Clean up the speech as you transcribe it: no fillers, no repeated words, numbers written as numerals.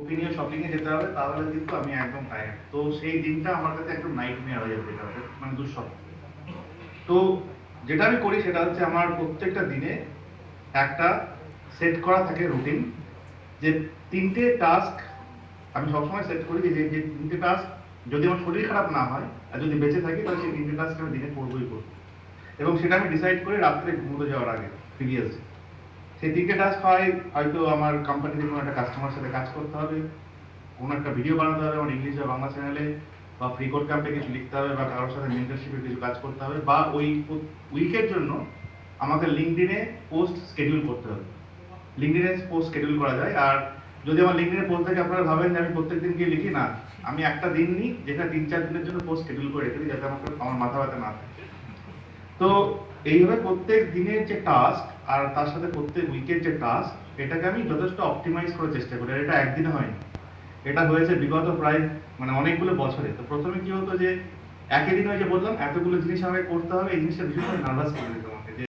Opinion shopping এ যেতে হবে, তাহলে কিন্তু আমি একদম টায়ার্ড। তো সেই দিনটা আমার কাছে একদম নাইটমেয়ার হয়ে যাবে, এটা মানে দুঃস্বপ্ন। তো যেটা আমি করি সেটা হচ্ছে আমার প্রত্যেকটা দিনে একটা সেট করা থাকে রুটিন, যে 3টে টাস্ক আমি সবসময় সেট করি, যে যে 3টে টাস্ক যদি আমার শরীর খারাপ না হয় আর যদি বেঁচে থাকি, তাহলে সেই 3টে টাস্ক আমি দিনে করবোই করবো। এবং সেটা আমি ডিসাইড করি রাত্রে ঘুমোতে যাওয়ার আগে, প্রিভিয়াস। সেই 3টে টাস্ক হয়, হয়তো আমার কোম্পানিতে কোনো একটা কাস্টমার সাথে কাজ করতে হবে, কোনো একটা ভিডিও বানাতে হবে আমার ইংলিশ বা বাংলা চ্যানেলে, বা ফ্রি কোড ক্যাম্পে কিছু লিখতে হবে, বা কারোর সাথে মেন্টরশিপে কিছু কাজ করতে হবে, বা ওই উইকের জন্য আমাকে লিঙ্কডইনে পোস্ট শিডিউল করতে হবে। লিঙ্কডইনে পোস্ট শিডিউল করা যায়। আর যদি আমার লিঙ্কডইনে পোস্ট থাকে, আপনারা ভাবেন যে আমি প্রত্যেকদিন গিয়ে লিখি, না, আমি একটা দিন নিই যেটা 3-4 দিনের জন্য পোস্ট শিডিউল করে রেখে দিই, যাতে আমার মাথা ব্যথা না থাকে। তো এইভাবে প্রত্যেক দিনের যে টাস্ক আর তার সাথে প্রত্যেক উইকের যে টাস্ক, এটাকে আমি যথেষ্ট অপটিমাইজ করার চেষ্টা করি। আর এটা একদিনে হয়নি, এটা হয়েছে বিগত প্রায় মানে অনেকগুলো বছরে। তো প্রথমে কি হতো যে একই দিন ওই যে বললাম এতগুলো জিনিস আমাকে করতে হবে, এই জিনিসটা ভীষণ নার্ভাস করে দিত।